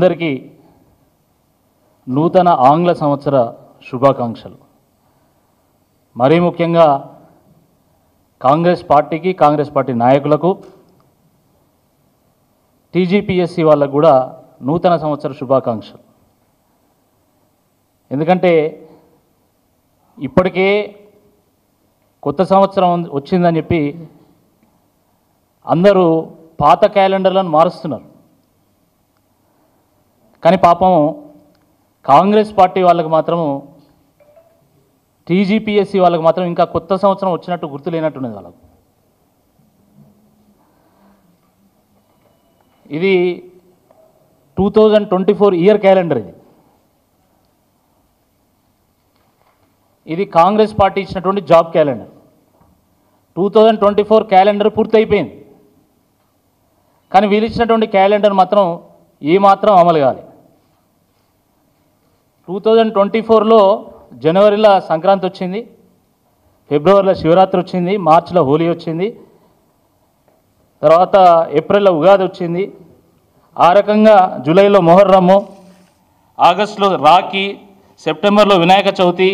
అందరికీ నూతన ఆంగ్ల సంవత్సర శుభాకాంక్షలు. మరీ ముఖ్యంగా కాంగ్రెస్ పార్టీకి, కాంగ్రెస్ పార్టీ నాయకులకు, టీజీపీఎస్సీ వాళ్ళకు కూడా నూతన సంవత్సర శుభాకాంక్షలు. ఎందుకంటే ఇప్పటికే కొత్త సంవత్సరం వచ్చిందని చెప్పి అందరూ పాత క్యాలెండర్లను మారుస్తున్నారు. కానీ పాపం కాంగ్రెస్ పార్టీ వాళ్ళకి మాత్రము, టీజీపీఎస్సీ వాళ్ళకి మాత్రం ఇంకా కొత్త సంవత్సరం వచ్చినట్టు గుర్తు లేనట్టున్నది వాళ్ళకు. ఇది 2024 ఇయర్ క్యాలెండర్. ఇది కాంగ్రెస్ పార్టీ ఇచ్చినటువంటి జాబ్ క్యాలెండర్. 2024 క్యాలెండర్ పూర్తయిపోయింది. కానీ వీళ్ళు ఇచ్చినటువంటి క్యాలెండర్ మాత్రం ఏమాత్రం అమలు కాలేదు. 2024లో జనవరిలో సంక్రాంతి వచ్చింది, ఫిబ్రవరిలో శివరాత్రి వచ్చింది, మార్చిలో హోలీ వచ్చింది, తర్వాత ఏప్రిల్లో ఉగాది వచ్చింది, ఆ రకంగా జూలైలో మొహర్రము, ఆగస్టులో రాఖీ, సెప్టెంబర్లో వినాయక చవితి,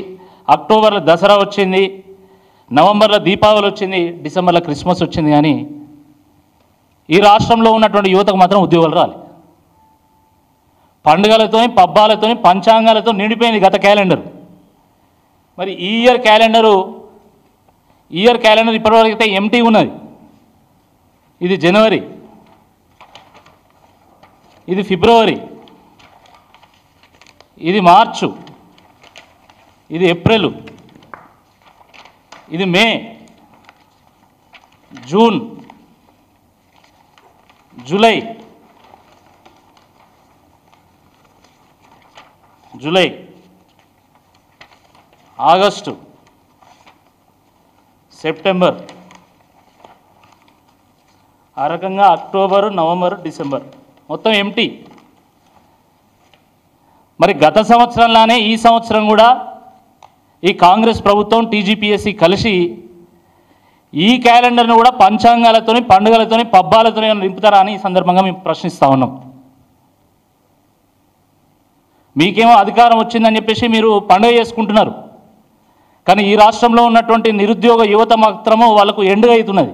అక్టోబర్లో దసరా వచ్చింది, నవంబర్లో దీపావళి వచ్చింది, డిసెంబర్లో క్రిస్మస్ వచ్చింది. కానీ ఈ రాష్ట్రంలో ఉన్నటువంటి యువతకు మాత్రం ఉద్యోగాలు రాలి. పండుగలతో, పబ్బాలతో, పంచాంగాలతో నిండిపోయింది గత క్యాలెండర్. మరి ఈ ఇయర్ క్యాలెండర్ ఇప్పటివరకు అయితే ఎంటీ ఉన్నది. ఇది జనవరి, ఇది ఫిబ్రవరి, ఇది మార్చు, ఇది ఏప్రిల్, ఇది మే, జూన్, జూలై, ఆగస్టు, సెప్టెంబర్, ఆ రకంగా అక్టోబరు, నవంబరు, డిసెంబర్ మొత్తం ఎంటీ. మరి గత సంవత్సరంలానే ఈ సంవత్సరం కూడా ఈ కాంగ్రెస్ ప్రభుత్వం, టీజీపీఎస్సీ కలిసి ఈ క్యాలెండర్ను కూడా పంచాంగాలతోని, పండుగలతోని, పబ్బాలతోని నింపుతారా అని ఈ సందర్భంగా మేము ప్రశ్నిస్తూ ఉన్నాం. మీకేమో అధికారం వచ్చిందని చెప్పేసి మీరు పండుగ చేసుకుంటున్నారు. కానీ ఈ రాష్ట్రంలో ఉన్నటువంటి నిరుద్యోగ యువత మాత్రము వాళ్ళకు ఎండుగా అవుతున్నది.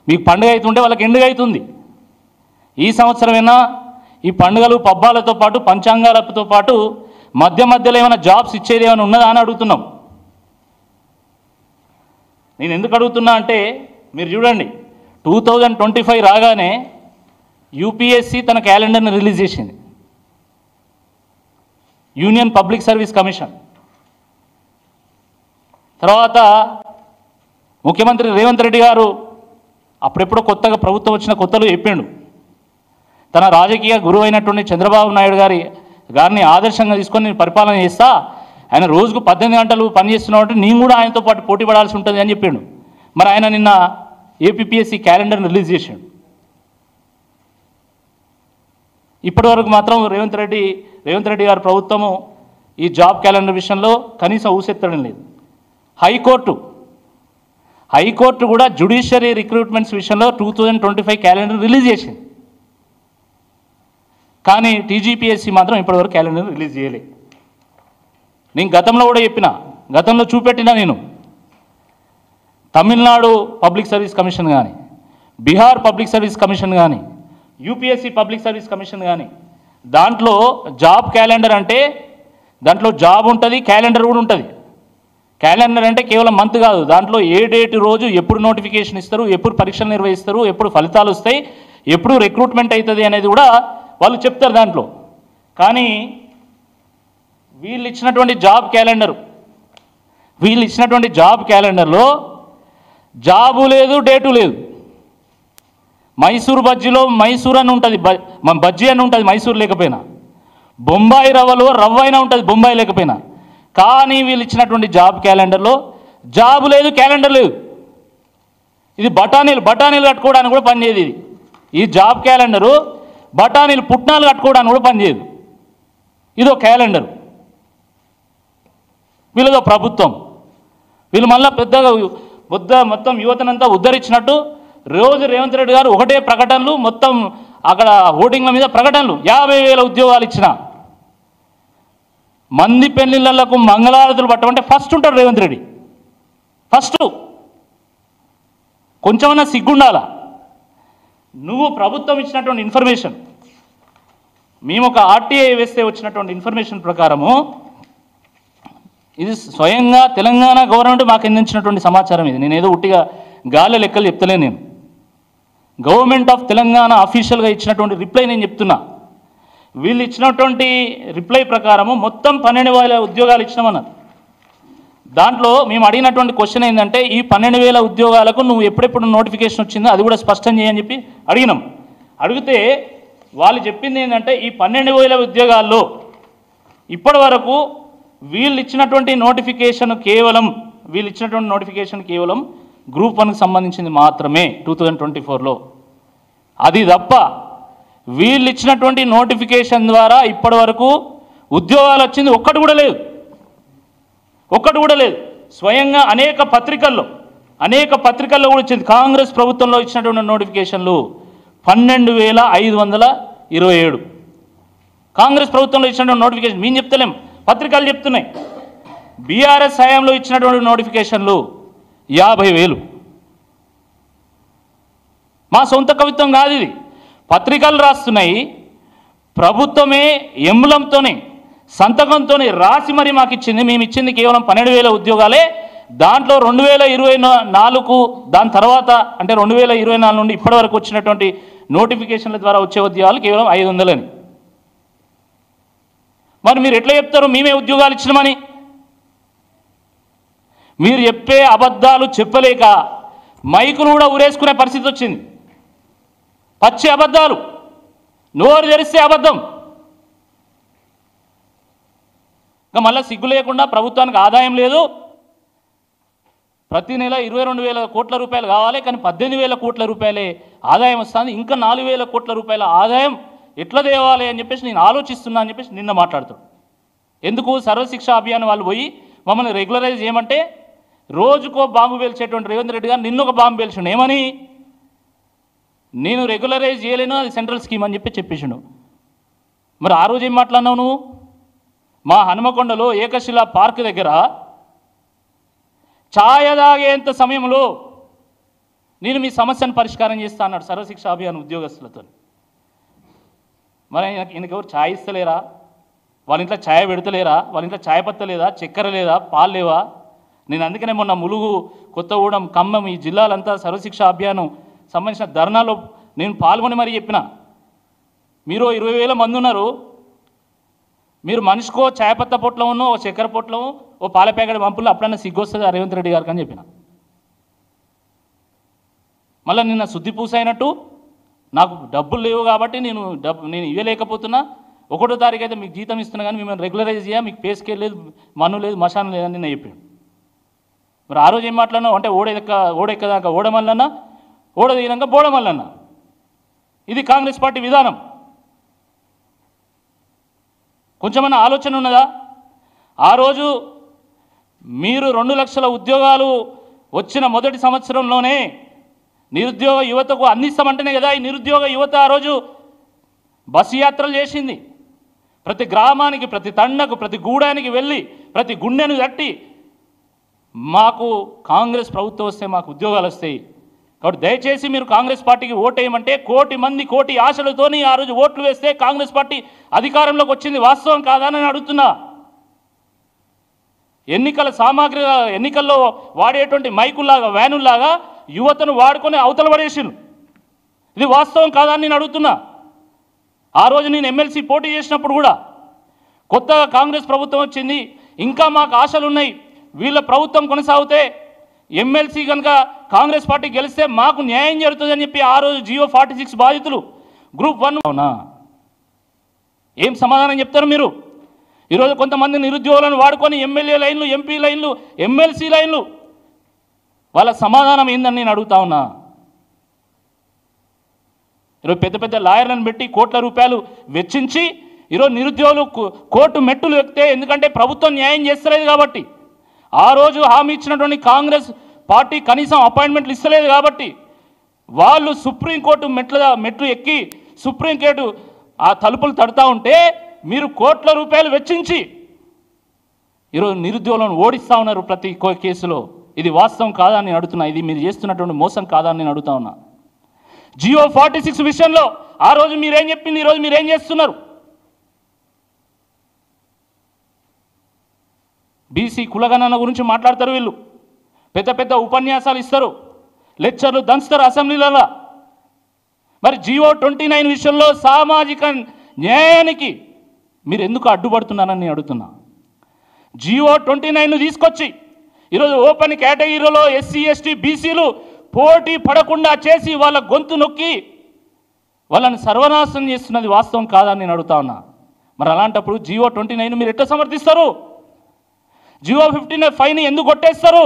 మీకు పండుగ అవుతుంటే వాళ్ళకి ఎండుగా అవుతుంది. ఈ సంవత్సరమైనా ఈ పండుగలు, పబ్బాలతో పాటు, పంచాంగాలతో పాటు మధ్యలో ఏమైనా జాబ్స్ ఇచ్చేది ఏమైనా ఉన్నదా అని అడుగుతున్నాం. నేను ఎందుకు అడుగుతున్నా అంటే, మీరు చూడండి, 2025 రాగానే యూపీఎస్సీ తన క్యాలెండర్ని రిలీజ్ చేసింది. Union public service commission. తర్వాత ముఖ్యమంత్రి రేవంత్ రెడ్డి గారు అప్పుడెప్పుడో కొత్తగా ప్రభుత్వం వచ్చిన కొత్తలో చెప్పిండు, తన రాజకీయ గురువు అయినటువంటి చంద్రబాబు నాయుడు గారిని ఆదర్శంగా తీసుకొని నేను పరిపాలన చేస్తా, ఆయన రోజుకు 18 గంటలు పనిచేస్తున్నాడు, నేను కూడా ఆయనతో పాటు పోటీ పడాల్సి ఉంటుంది అని చెప్పిండు. మరి ఆయన నిన్న ఏపీపీఎస్సీ క్యాలెండర్ని రిలీజ్ చేసిండు. ఇప్పటి వరకు మాత్రం రేవంత్ రెడ్డి గారి ప్రభుత్వము ఈ జాబ్ క్యాలెండర్ విషయంలో కనీసం ఊసెత్తడం లేదు. హైకోర్టు కూడా జ్యుడిషియరీ రిక్రూట్మెంట్స్ విషయంలో 2025 క్యాలెండర్ రిలీజ్ చేసింది. కానీ టీజీపీఎస్సీ మాత్రం ఇప్పటివరకు క్యాలెండర్ రిలీజ్ చేయలేదు. నేను గతంలో కూడా చెప్పిన, గతంలో చూపెట్టినా, నేను తమిళనాడు పబ్లిక్ సర్వీస్ కమిషన్ కానీ, బీహార్ పబ్లిక్ సర్వీస్ కమిషన్ కానీ, యూపీఎస్సీ పబ్లిక్ సర్వీస్ కమిషన్ కానీ, దాంట్లో జాబ్ క్యాలెండర్ అంటే దాంట్లో జాబ్ ఉంటుంది, క్యాలెండర్ కూడా ఉంటుంది. క్యాలెండర్ అంటే కేవలం మంత్ కాదు, దాంట్లో ఏ డేట్ రోజు ఎప్పుడు నోటిఫికేషన్ ఇస్తారు, ఎప్పుడు పరీక్షలు నిర్వహిస్తారు, ఎప్పుడు ఫలితాలు వస్తాయి, ఎప్పుడు రిక్రూట్మెంట్ అవుతుంది అనేది కూడా వాళ్ళు చెప్తారు దాంట్లో. కానీ వీళ్ళు ఇచ్చినటువంటి జాబ్ క్యాలెండర్లో జాబు లేదు, డేటు లేదు. మైసూర్ బజ్జీలో మైసూర్ అని ఉంటుంది, బజ్జీ అని ఉంటుంది మైసూర్ లేకపోయినా. బొంబాయి రవ్వలో రవ్వ అయినా ఉంటుంది బొంబాయి లేకపోయినా. కానీ వీళ్ళు ఇచ్చినటువంటి జాబ్ క్యాలెండర్లో జాబు లేదు, క్యాలెండర్ లేదు. ఇది బఠానీలు కట్టుకోవడానికి కూడా పనిచేయదు. ఈ జాబ్ క్యాలెండరు బఠానీలు, పుట్నాలు కట్టుకోవడానికి కూడా పనిచేయదు. ఇదో క్యాలెండర్, వీళ్ళదో ప్రభుత్వం. వీళ్ళు మళ్ళీ పెద్దగా మొత్తం యువతనంతా ఉద్ధరించినట్టు రోజు రేవంత్ రెడ్డి గారు ఒకటే ప్రకటనలు, మొత్తం అక్కడ హోర్డింగ్ల మీద ప్రకటనలు 50,000 ఉద్యోగాలు ఇచ్చిన. మంది పెళ్లిళ్లకు మంగళారతులు పట్టమంటే ఫస్ట్ ఉంటాడు రేవంత్ రెడ్డి. ఫస్ట్ కొంచెమన్నా సిగ్గుండాలా? నువ్వు ప్రభుత్వం ఇచ్చినటువంటి ఇన్ఫర్మేషన్, మేము ఒక ఆర్టీఐ వేస్తే వచ్చినటువంటి ఇన్ఫర్మేషన్ ప్రకారము, ఇది స్వయంగా తెలంగాణ గవర్నమెంట్ మాకు అందించినటువంటి సమాచారం. ఇది నేను ఏదో ఉట్టిగా గాలి లెక్కలు చెప్తలే, నేను గవర్నమెంట్ ఆఫ్ తెలంగాణ అఫీషియల్గా ఇచ్చినటువంటి రిప్లై నేను చెప్తున్నా. వీళ్ళు ఇచ్చినటువంటి రిప్లై ప్రకారము మొత్తం 12,000 ఉద్యోగాలు ఇచ్చినామన్నారు. దాంట్లో మేము అడిగినటువంటి క్వశ్చన్ ఏంటంటే, ఈ 12,000 ఉద్యోగాలకు నువ్వు ఎప్పుడెప్పుడు నోటిఫికేషన్ వచ్చిందో అది కూడా స్పష్టం చేయని చెప్పి అడిగినాం. అడిగితే వాళ్ళు చెప్పింది ఏంటంటే, ఈ 12,000 ఉద్యోగాల్లో ఇప్పటి వరకు వీళ్ళు ఇచ్చినటువంటి నోటిఫికేషన్ కేవలం గ్రూప్ 1కి సంబంధించింది మాత్రమే 2024లో. అది తప్ప వీళ్ళు ఇచ్చినటువంటి నోటిఫికేషన్ ద్వారా ఇప్పటి వరకు ఉద్యోగాలు వచ్చింది ఒక్కటి కూడా లేదు. స్వయంగా అనేక పత్రికల్లో కూడా వచ్చింది. కాంగ్రెస్ ప్రభుత్వంలో ఇచ్చినటువంటి నోటిఫికేషన్లు 12,527. కాంగ్రెస్ ప్రభుత్వంలో ఇచ్చినటువంటి నోటిఫికేషన్ మేము చెప్తలేం, పత్రికలు చెప్తున్నాయి. బీఆర్ఎస్ హయాంలో ఇచ్చినటువంటి నోటిఫికేషన్లు 50,000. మా సొంత కవిత్వం కాదు ఇది, పత్రికలు రాస్తున్నాయి. ప్రభుత్వమే ఎంబలంతోనే సంతకంతోనే రాసి మరి మాకు ఇచ్చింది. మేము ఇచ్చింది కేవలం 12,000 ఉద్యోగాలే. దాంట్లో 2024 దాని తర్వాత అంటే 2024 నుండి ఇప్పటి వరకు వచ్చినటువంటి నోటిఫికేషన్ల ద్వారా వచ్చే ఉద్యోగాలు కేవలం 500 అని. మరి మీరు ఎట్లా చెప్తారు మేమే ఉద్యోగాలు ఇచ్చినామని? మీరు చెప్పే అబద్ధాలు చెప్పలేక మైకును కూడా ఊరేసుకునే పరిస్థితి వచ్చింది. పచ్చి అబద్ధాలు, నోరు తెరిస్తే అబద్ధం. ఇంకా మళ్ళీ సిగ్గు లేకుండా ప్రభుత్వానికి ఆదాయం లేదు, ప్రతి నెల 22,000 కోట్ల రూపాయలు కావాలి, కానీ 18,000 కోట్ల రూపాయలే ఆదాయం వస్తుంది. ఇంకా 4,000 కోట్ల రూపాయల ఆదాయం ఎట్లా తేవాలి అని చెప్పేసి నేను ఆలోచిస్తున్నా అని చెప్పేసి నిన్న మాట్లాడుతాడు. ఎందుకు? సర్వశిక్ష అభియాన్ వాళ్ళు పోయి మమ్మల్ని రెగ్యులరైజ్ చేయమంటే రోజుకో బాంబు పేల్చేటువంటి రేవంత్ రెడ్డి గారు నిన్న ఒక బాంబు పేల్చిండు. ఏమని? నేను రెగ్యులరైజ్ చేయలేను, అది సెంట్రల్ స్కీమ్ అని చెప్పేసిండు. మరి ఆ రోజు ఏం మాట్లాడినావు నువ్వు? మా హనుమకొండలో ఏకశిలా పార్క్ దగ్గర ఛాయ తాగేంత సమయంలో నేను మీ సమస్యను పరిష్కారం చేస్తా అన్నాడు సర్వశిక్ష అభియాన్ ఉద్యోగస్తులతో. మరి ఈయనకెవరు ఛాయ్ ఇస్తలేరా? వాళ్ళ ఇంట్లో ఛాయ్ పెడతలేరా? వాళ్ళ ఇంట్లో ఛాయ్ పత్త లేదా? చక్కెర లేదా? పాలు లేవా? నేను అందుకనే మొన్న ములుగు, కొత్తగూడెం, ఖమ్మం ఈ జిల్లాలంతా సర్వశిక్ష అభియానం సంబంధించిన ధర్నాలో నేను పాల్గొని మరీ చెప్పిన. మీరు 20,000 మంది ఉన్నారు, మీరు మనిషికో ఛాయపత్త పొట్లము, ఓ చక్కెర పొట్లము, ఓ పాల ప్యాకెట్ పంపులు అప్పుడన్నా సిగ్గొస్తుంది రేవంత్ రెడ్డి గారికి అని చెప్పిన. మళ్ళీ నిన్న శుద్ధి పూస అయినట్టు నాకు డబ్బులు లేవు కాబట్టి నేను ఇవ్వలేకపోతున్నా, 1వ తారీఖు అయితే మీకు జీతం ఇస్తున్నా కానీ మిమ్మల్ని రెగ్యులరైజ్ చేయ, మీకు పే స్కేల్ లేదు, మన్ను లేదు, మశానం లేదని నిన్న చెప్పాడు. మరి ఆ రోజు ఏం మాట్లాడినావు అంటే ఓడెక్కదాకా ఓడమల్లన్నా, ఓడ దిగినాక బోడమల్లన్నా. ఇది కాంగ్రెస్ పార్టీ విధానం. కొంచెమన్నా ఆలోచన ఉన్నదా? ఆ రోజు మీరు 2 లక్షల ఉద్యోగాలు వచ్చిన మొదటి సంవత్సరంలోనే నిరుద్యోగ యువతకు అందిస్తామంటేనే కదా ఈ నిరుద్యోగ యువత ఆ రోజు బస్సు యాత్రలు చేసింది. ప్రతి గ్రామానికి, ప్రతి తండకు, ప్రతి గూడానికి వెళ్ళి ప్రతి గుండెను తట్టి మాకు కాంగ్రెస్ ప్రభుత్వం వస్తే మాకు ఉద్యోగాలు వస్తాయి, కాబట్టి దయచేసి మీరు కాంగ్రెస్ పార్టీకి ఓటేయమంటే 1,000,000 మంది 1,000,000 ఆశలతోని ఆ రోజు ఓట్లు వేస్తే కాంగ్రెస్ పార్టీ అధికారంలోకి వచ్చింది. వాస్తవం కాదని నేను అడుగుతున్నా. ఎన్నికల్లో వాడేటువంటి మైకుల్లాగా, వ్యానుల్లాగా యువతను వాడుకొని అవతల పడేసిండ్రు. ఇది వాస్తవం కాదని నేను అడుగుతున్నా. ఆ రోజు నేను ఎమ్మెల్సీ పోటీ చేసినప్పుడు కూడా కొత్తగా కాంగ్రెస్ ప్రభుత్వం వచ్చింది, ఇంకా మాకు ఆశలు ఉన్నాయి, వీళ్ళ ప్రభుత్వం కొనసాగితే ఎమ్మెల్సీ కనుక కాంగ్రెస్ పార్టీ గెలిస్తే మాకు న్యాయం జరుగుతుందని చెప్పి ఆ రోజు జియో 46 బాధితులు గ్రూప్ 1 అవునా? ఏం సమాధానం చెప్తారు మీరు? ఈరోజు కొంతమంది నిరుద్యోగులను వాడుకొని ఎమ్మెల్యే లైన్లు, ఎంపీ లైన్లు, ఎమ్మెల్సీ లైన్లు, వాళ్ళ సమాధానం ఏందని నేను అడుగుతా ఉన్నా. ఈరోజు పెద్ద పెద్ద లాయర్లను పెట్టి కోట్ల రూపాయలు వెచ్చించి ఈరోజు నిరుద్యోగులు కోర్టు మెట్టులు ఎక్కితే, ఎందుకంటే ప్రభుత్వం న్యాయం చేస్తలేదు కాబట్టి, ఆ రోజు హామీ ఇచ్చినటువంటి కాంగ్రెస్ పార్టీ కనీసం అపాయింట్మెంట్లు ఇస్తలేదు కాబట్టి వాళ్ళు సుప్రీంకోర్టు మెట్లు ఎక్కి సుప్రీంకోర్టు ఆ తలుపులు తడుతూ ఉంటే మీరు కోట్ల రూపాయలు వెచ్చించి ఈరోజు నిరుద్యోగులను ఓడిస్తూ ఉన్నారు ప్రతి కేసులో. ఇది వాస్తవం కాదా అని నేను అడుగుతున్నా. ఇది మీరు చేస్తున్నటువంటి మోసం కాదా అని నేను అడుగుతా ఉన్నా. జియో 46 విషయంలో ఆ రోజు మీరేం చెప్పింది, ఈరోజు మీరేం చేస్తున్నారు? బీసీ కులగణన గురించి మాట్లాడతారు వీళ్ళు, పెద్ద పెద్ద ఉపన్యాసాలు ఇస్తారు, లెక్చర్లు దంచుతారు అసెంబ్లీలలో. మరి జియో 29 విషయంలో సామాజిక న్యాయానికి మీరు ఎందుకు అడ్డుపడుతున్నారని నేను అడుగుతున్నా. జియో 29ను తీసుకొచ్చి ఈరోజు ఓపెన్ కేటగిరీలో ఎస్సీ ఎస్టీ బీసీలు పోటీ పడకుండా చేసి వాళ్ళ గొంతు నొక్కి వాళ్ళని సర్వనాశనం చేస్తున్నది వాస్తవం కాదని నేను అడుగుతా ఉన్నా. మరి అలాంటప్పుడు జియో 29 మీరు ఎట్లా సమర్థిస్తారు? జియో 55ని ఎందుకు కొట్టేస్తారు?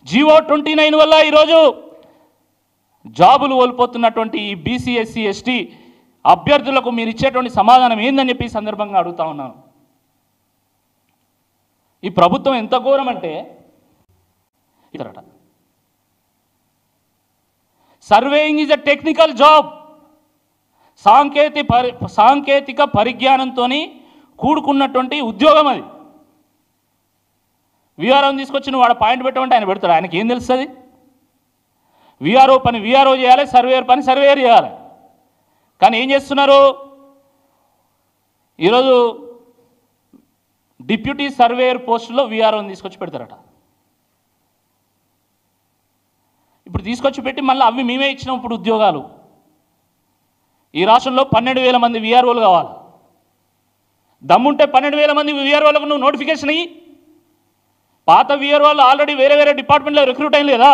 జియో 29 వల్ల ఈరోజు జాబులు కోల్పోతున్నటువంటి ఈ బీసీ ఎస్సీ ఎస్టీ అభ్యర్థులకు మీరు ఇచ్చేటువంటి సమాధానం ఏందని చెప్పి ఈ సందర్భంగా అడుగుతా ఉన్నాను. ఈ ప్రభుత్వం ఎంత ఘోరం అంటే ఇతరట surveying is a technical job. సాంకేతిక పరిజ్ఞానంతో కూడుకున్నటువంటి ఉద్యోగం అది. విఆర్ఓని తీసుకొచ్చి నువ్వు వాడు పాయింట్ పెట్టమంటే ఆయన పెడతాడు. ఆయనకి ఏం తెలుస్తుంది? విఆర్ఓ పని విఆర్ఓ చేయాలి, సర్వేయర్ పని సర్వేయర్ చేయాలి. కానీ ఏం చేస్తున్నారు? ఈరోజు డిప్యూటీ సర్వేయర్ పోస్టులో విఆర్ఓని తీసుకొచ్చి పెడతారట. ఇప్పుడు తీసుకొచ్చి పెట్టి మళ్ళీ అవి మేమే ఇచ్చినాం ఇప్పుడు ఉద్యోగాలు. ఈ రాష్ట్రంలో 12,000 మంది విఆర్ఓలు కావాలి. దమ్ముంటే 12,000 మంది విఆర్ఓలకు నువ్వు నోటిఫికేషన్ అయ్యి, పాత విఆర్ఓలు ఆల్రెడీ వేరే వేరే డిపార్ట్మెంట్లో రిక్రూట్ అయ్యి లేదా?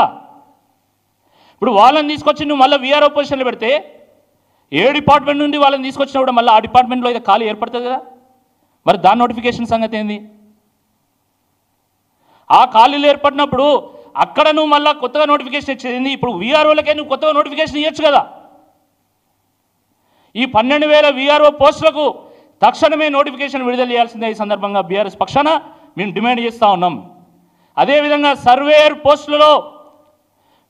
ఇప్పుడు వాళ్ళని తీసుకొచ్చి నువ్వు మళ్ళీ విఆర్ఓ పొజిషన్లో పెడితే ఏ డిపార్ట్మెంట్ నుండి వాళ్ళని తీసుకొచ్చినా కూడా మళ్ళీ ఆ డిపార్ట్మెంట్లో అయితే ఖాళీ ఏర్పడుతుంది కదా. మరి దాని నోటిఫికేషన్ సంగతి ఏంది? ఆ ఖాళీలు ఏర్పడినప్పుడు అక్కడ నువ్వు మళ్ళీ కొత్తగా నోటిఫికేషన్ ఇచ్చేది. ఇప్పుడు విఆర్ఓలకే నువ్వు కొత్తగా నోటిఫికేషన్ ఇవ్వచ్చు కదా. ఈ 12,000 విఆర్ఓ పోస్టులకు తక్షణమే నోటిఫికేషన్ విడుదల చేయాల్సిందే. ఈ సందర్భంగా బీఆర్ఎస్ పక్షాన మేము డిమాండ్ చేస్తూ ఉన్నాం. అదేవిధంగా సర్వేయర్ పోస్టులలో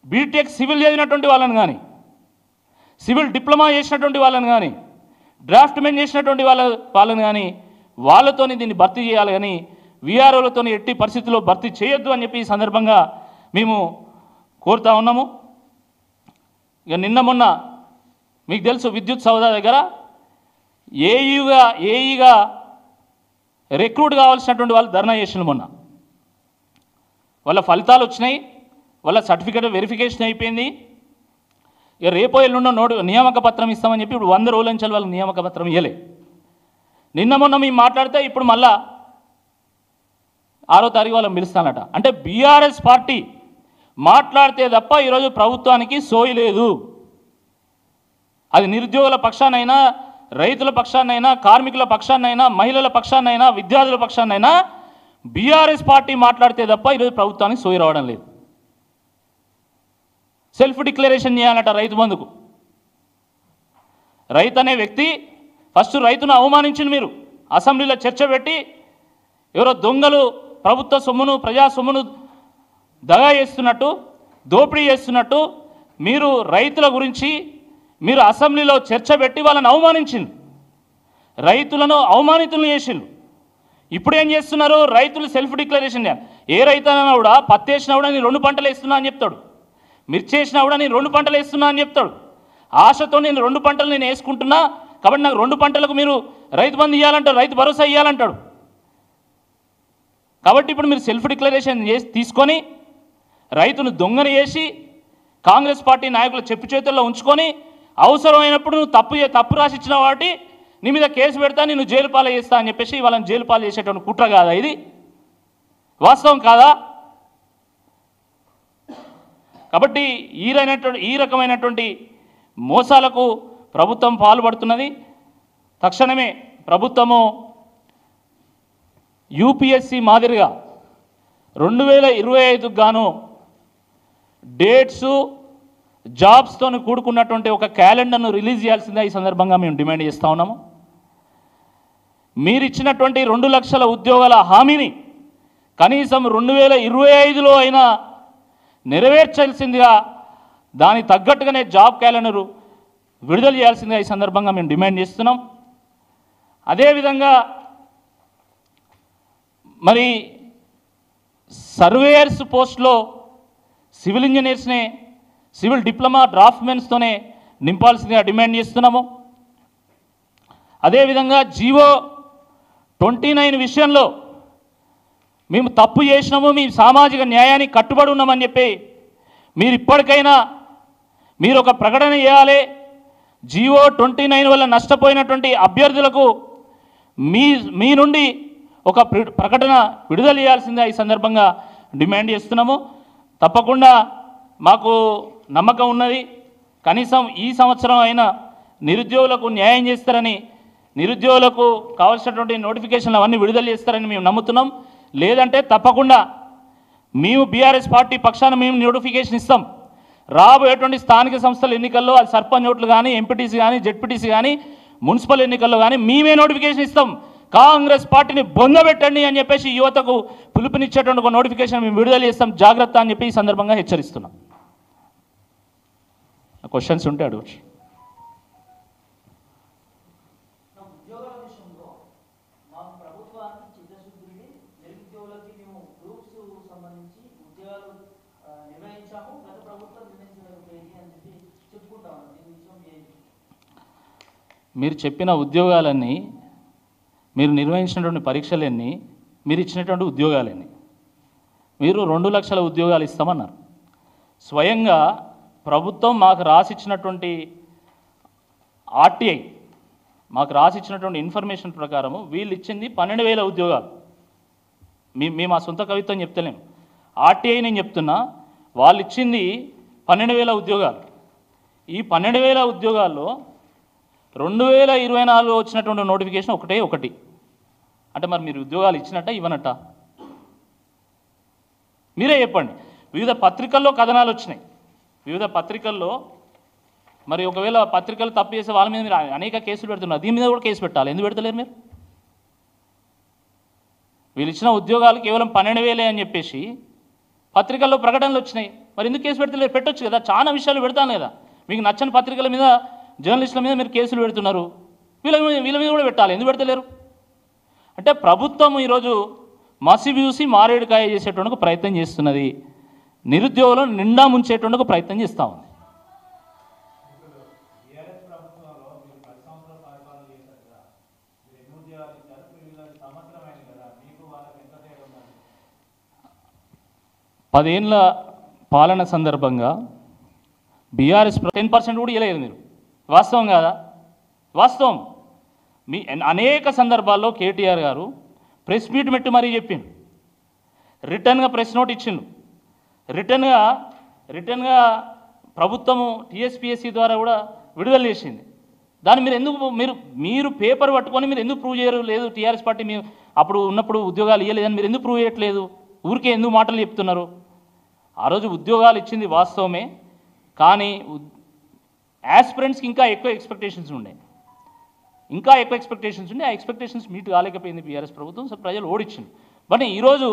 బీటెక్ సివిల్ చదివినటువంటి వాళ్ళని కానీ, సివిల్ డిప్లొమా చేసినటువంటి వాళ్ళని కానీ, డ్రాఫ్ట్మెన్ చేసినటువంటి వాళ్ళని కానీ వాళ్ళతోని దీన్ని భర్తీ చేయాలి. కానీ విఆర్ఓలతో ఎట్టి పరిస్థితుల్లో భర్తీ చేయొద్దు అని చెప్పి ఈ సందర్భంగా మేము కోరుతా ఉన్నాము. ఇక నిన్న మొన్న మీకు తెలుసు విద్యుత్ సౌదా దగ్గర ఏఈగా రిక్రూట్ కావాల్సినటువంటి వాళ్ళు ధర్నా చేసిన మొన్న. వాళ్ళ ఫలితాలు వచ్చినాయి, వాళ్ళ సర్టిఫికేట్ వెరిఫికేషన్ అయిపోయింది. ఇక రేపో ఎల్లుండో నియామక పత్రం ఇస్తామని చెప్పి ఇప్పుడు 100 రోజుల నుంచి వాళ్ళకి నియామక పత్రం ఇవ్వలే. నిన్న మొన్న మేము మాట్లాడితే ఇప్పుడు మళ్ళా 6వ తారీఖు వాళ్ళని పిలుస్తానట. అంటే బీఆర్ఎస్ పార్టీ మాట్లాడితే తప్ప ఈరోజు ప్రభుత్వానికి సోయి లేదు. అది నిరుద్యోగుల పక్షానైనా, రైతుల పక్షానైనా, కార్మికుల పక్షానైనా, మహిళల పక్షానైనా, విద్యార్థుల పక్షానైనా బీఆర్ఎస్ పార్టీ మాట్లాడితే తప్ప ఈరోజు ప్రభుత్వానికి సోయి రావడం లేదు. సెల్ఫ్ డిక్లరేషన్ చేయాలట రైతు బంధుకు. రైతు అనే వ్యక్తి ఫస్ట్ రైతును అవమానించింది మీరు. అసెంబ్లీలో చర్చ పెట్టి ఎవరో దొంగలు ప్రభుత్వ సొమ్మును, ప్రజా సొమ్మును దగా చేస్తున్నట్టు, దోపిడీ చేస్తున్నట్టు మీరు రైతుల గురించి మీరు అసెంబ్లీలో చర్చ పెట్టి వాళ్ళని అవమానించింది. రైతులను అవమానితులను చేసిండు. ఇప్పుడు ఏం చేస్తున్నారు? రైతులు సెల్ఫ్ డిక్లరేషన్ చేయాలి. ఏ రైతు అయినా కూడా పత్తి వేసినా కూడా నేను 2 పంటలు వేస్తున్నా అని చెప్తాడు. మిర్చి వేసినా కూడా నేను 2 పంటలు వేస్తున్నా అని చెప్తాడు. ఆశతో నేను 2 పంటలు నేను వేసుకుంటున్నా కాబట్టి నాకు 2 పంటలకు మీరు రైతు బంధు ఇవ్వాలంటాడు, రైతు భరోసా ఇవ్వాలంటాడు. కాబట్టి ఇప్పుడు మీరు సెల్ఫ్ డిక్లరేషన్ తీసుకొని రైతును దొంగని చేసి కాంగ్రెస్ పార్టీ నాయకుల చెప్పు చేతుల్లో ఉంచుకొని అవసరమైనప్పుడు నువ్వు తప్పు రాసిచ్చిన వాటి నీ మీద కేసు పెడతా, నేను జైలు పాలు చేస్తా అని చెప్పేసి వాళ్ళని జైలు పాలు చేసేటువంటి కుట్ర కాదా? ఇది వాస్తవం కాదా? కాబట్టి ఈ రకమైనటువంటి మోసాలకు ప్రభుత్వం పాల్పడుతున్నది. తక్షణమే ప్రభుత్వము యూపీఎస్సీ మాదిరిగా 2025కు గాను డేట్సు, జాబ్స్తో కూడుకున్నటువంటి ఒక క్యాలెండర్ను రిలీజ్ చేయాల్సిందే ఈ సందర్భంగా మేము డిమాండ్ చేస్తూ ఉన్నాము. మీరు ఇచ్చినటువంటి 2 లక్షల ఉద్యోగాల హామీని కనీసం 2025లో అయినా నెరవేర్చాల్సిందిగా దానికి తగ్గట్టుగానే జాబ్ క్యాలెండరు విడుదల చేయాల్సిందిగా ఈ సందర్భంగా మేము డిమాండ్ చేస్తున్నాం. అదేవిధంగా మరి సర్వేయర్స్ పోస్ట్లో సివిల్ ఇంజనీర్స్నే సివిల్ డిప్లొమా డ్రాఫ్ట్మెన్స్తోనే నింపాల్సిందిగా డిమాండ్ చేస్తున్నాము. అదేవిధంగా జీవో 29 విషయంలో మేము తప్పు చేసినాము, మీ సామాజిక న్యాయానికి కట్టుబడి ఉన్నామని చెప్పి మీరు ఇప్పటికైనా మీరు ఒక ప్రకటన చేయాలి. జీవో 29 వల్ల నష్టపోయినటువంటి అభ్యర్థులకు మీ నుండి ఒక ప్రకటన విడుదల చేయాల్సిందిగా ఈ సందర్భంగా డిమాండ్ చేస్తున్నాము. తప్పకుండా మాకు నమ్మకం ఉన్నది, కనీసం ఈ సంవత్సరం అయినా నిరుద్యోగులకు న్యాయం చేస్తారని, నిరుద్యోగులకు కావాల్సినటువంటి నోటిఫికేషన్లు అవన్నీ విడుదల చేస్తారని మేము నమ్ముతున్నాం. లేదంటే తప్పకుండా మేము బీఆర్ఎస్ పార్టీ పక్షాన మేము నోటిఫికేషన్ ఇస్తాం. రాబోయేటువంటి స్థానిక సంస్థల ఎన్నికల్లో అది సర్పంచ్ ఓట్లు కానీ, ఎంపీటీసీ కానీ, జెడ్పీటీసీ కానీ, మున్సిపల్ ఎన్నికల్లో కానీ మేమే నోటిఫికేషన్ ఇస్తాం. కాంగ్రెస్ పార్టీని బొందబెట్టండి అని చెప్పేసి యువతకు పిలుపునిచ్చేటువంటి ఒక నోటిఫికేషన్ మేము విడుదల చేస్తాం, జాగ్రత్త అని చెప్పి ఈ సందర్భంగా హెచ్చరిస్తున్నాం. క్వశ్చన్స్ ఉంటే అడగచ్చు. మీరు చెప్పిన ఉద్యోగాలన్నీ, మీరు నిర్వహించినటువంటి పరీక్షలన్నీ, మీరు ఇచ్చినటువంటి ఉద్యోగాలన్నీ, మీరు 2 లక్షల ఉద్యోగాలు ఇస్తామన్నారు. స్వయంగా ప్రభుత్వం మాకు రాసిచ్చినటువంటి ఆర్టీఐ మాకు రాసిచ్చినటువంటి ఇన్ఫర్మేషన్ ప్రకారము వీళ్ళు ఇచ్చింది 12,000 ఉద్యోగాలు. మేము ఆ సొంత కవిత్వం చెప్తలేము, ఆర్టీఐ నేను చెప్తున్నా. వాళ్ళు ఇచ్చింది 12,000 ఉద్యోగాలు. ఈ 12,000 ఉద్యోగాల్లో 2024లో వచ్చినటువంటి నోటిఫికేషన్ ఒకటి. అంటే మరి మీరు ఉద్యోగాలు ఇచ్చినట్ట ఇవ్వనట్ట మీరే చెప్పండి. వివిధ పత్రికల్లో కథనాలు వచ్చినాయి, వివిధ పత్రికల్లో. మరి ఒకవేళ పత్రికలు తప్పు చేసే వాళ్ళ మీద మీరు అనేక కేసులు పెడుతున్నారు, దీని మీద కూడా కేసు పెట్టాలి. ఎందుకు పెడతలేరు మీరు? వీళ్ళు ఇచ్చిన ఉద్యోగాలు కేవలం 12,000 అని చెప్పేసి పత్రికల్లో ప్రకటనలు వచ్చినాయి. మరి ఎందుకు కేసు పెడతలేరు? పెట్టొచ్చు కదా, చాలా విషయాలు పెడతాను కదా. మీకు నచ్చని పత్రికల మీద, జర్నలిస్టుల మీద మీరు కేసులు పెడుతున్నారు, వీళ్ళ మీద కూడా పెట్టాలి. ఎందుకు పెడతలేరు? అంటే ప్రభుత్వం ఈరోజు మసిబూసి మారేడుకాయ చేసేటువంటి ప్రయత్నం చేస్తున్నది, నిరుద్యోగులను నిండా ముంచేటువంటి ప్రయత్నం చేస్తూ ఉంది. పదేళ్ల పాలన సందర్భంగా బీఆర్ఎస్ 10% కూడా ఇవ్వలేదు మీరు. వాస్తవం కాదా? వాస్తవం. మీ అనేక సందర్భాల్లో కేటీఆర్ గారు ప్రెస్ మీట్ పెట్టి మరీ చెప్పిండు, రిటర్న్గా ప్రెస్ నోట్ ఇచ్చిండు, రిటర్న్గా ప్రభుత్వము టీఎస్పీఎస్సీ ద్వారా కూడా విడుదల చేసింది. దాన్ని మీరు ఎందుకు మీరు పేపర్ పట్టుకొని మీరు ఎందుకు ప్రూవ్ చేయరు? లేదు టీఆర్ఎస్ పార్టీ మీరు అప్పుడు ఉన్నప్పుడు ఉద్యోగాలు ఇవ్వలేదని మీరు ఎందుకు ప్రూవ్ చేయట్లేదు? ఊరికే ఎందుకు మాటలు చెప్తున్నారు? ఆ రోజు ఉద్యోగాలు ఇచ్చింది వాస్తవమే, కానీ యాస్పిరెంట్స్కి ఇంకా ఎక్కువ ఎక్స్పెక్టేషన్స్ ఉండే, ఆ ఎక్స్పెక్టేషన్స్ మీట్ కాలేకపోయింది బీఆర్ఎస్ ప్రభుత్వం. సో ప్రజలు ఓడిచ్చింది. బట్ ఈరోజు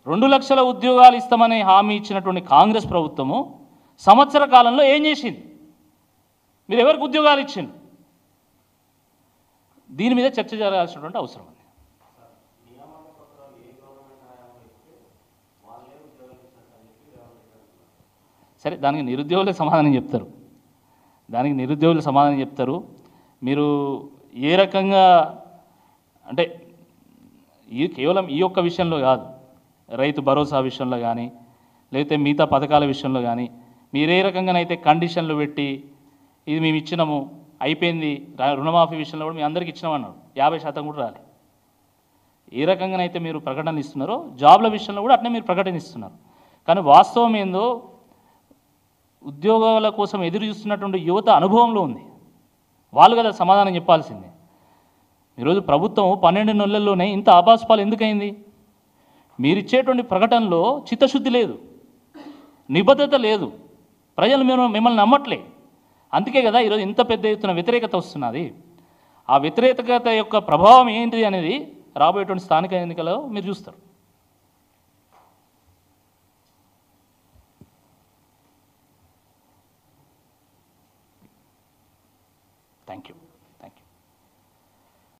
2 లక్షల ఉద్యోగాలు ఇస్తామని హామీ ఇచ్చినటువంటి కాంగ్రెస్ ప్రభుత్వము సంవత్సర కాలంలో ఏం చేసింది? మీరు ఎవరికి ఉద్యోగాలు ఇచ్చింది? దీని మీద చర్చ జరగాల్సినటువంటి అవసరం ఉంది. సరే, దానికి నిరుద్యోగులే సమాధానం చెప్తారు. మీరు ఏ రకంగా అంటే కేవలం ఈ ఒక్క విషయంలో కాదు, రైతు భరోసా విషయంలో కానీ, లేకపోతే మిగతా పథకాల విషయంలో కానీ మీరు ఏ రకంగానైతే కండిషన్లు పెట్టి ఇది మేము ఇచ్చినాము అయిపోయింది, రుణమాఫీ విషయంలో కూడా మేము అందరికి ఇచ్చినామన్నాడు, 50% కూడా రాలి. ఏ రకంగానైతే మీరు ప్రకటనలు ఇస్తున్నారో జాబ్ల విషయంలో కూడా అట్నే మీరు ప్రకటన ఇస్తున్నారు. కానీ వాస్తవం ఏందో ఉద్యోగాల కోసం ఎదురు చూస్తున్నటువంటి యువత అనుభవంలో ఉంది. వాళ్ళు కదా సమాధానం చెప్పాల్సిందే. ఈరోజు ప్రభుత్వం 12 నెలల్లోనే ఇంత ఆభాస్పాలు ఎందుకైంది? మీరు ఇచ్చేటువంటి ప్రకటనలో చిత్తశుద్ధి లేదు, నిబద్ధత లేదు, ప్రజలు మిమ్మల్ని నమ్మట్లే. అందుకే కదా ఈరోజు ఇంత పెద్ద ఎత్తున వ్యతిరేకత వస్తున్నది. ఆ వ్యతిరేకత యొక్క ప్రభావం ఏంటిది అనేది రాబోయేటువంటి స్థానిక ఎన్నికల్లో మీరు చూస్తారు. Thank you.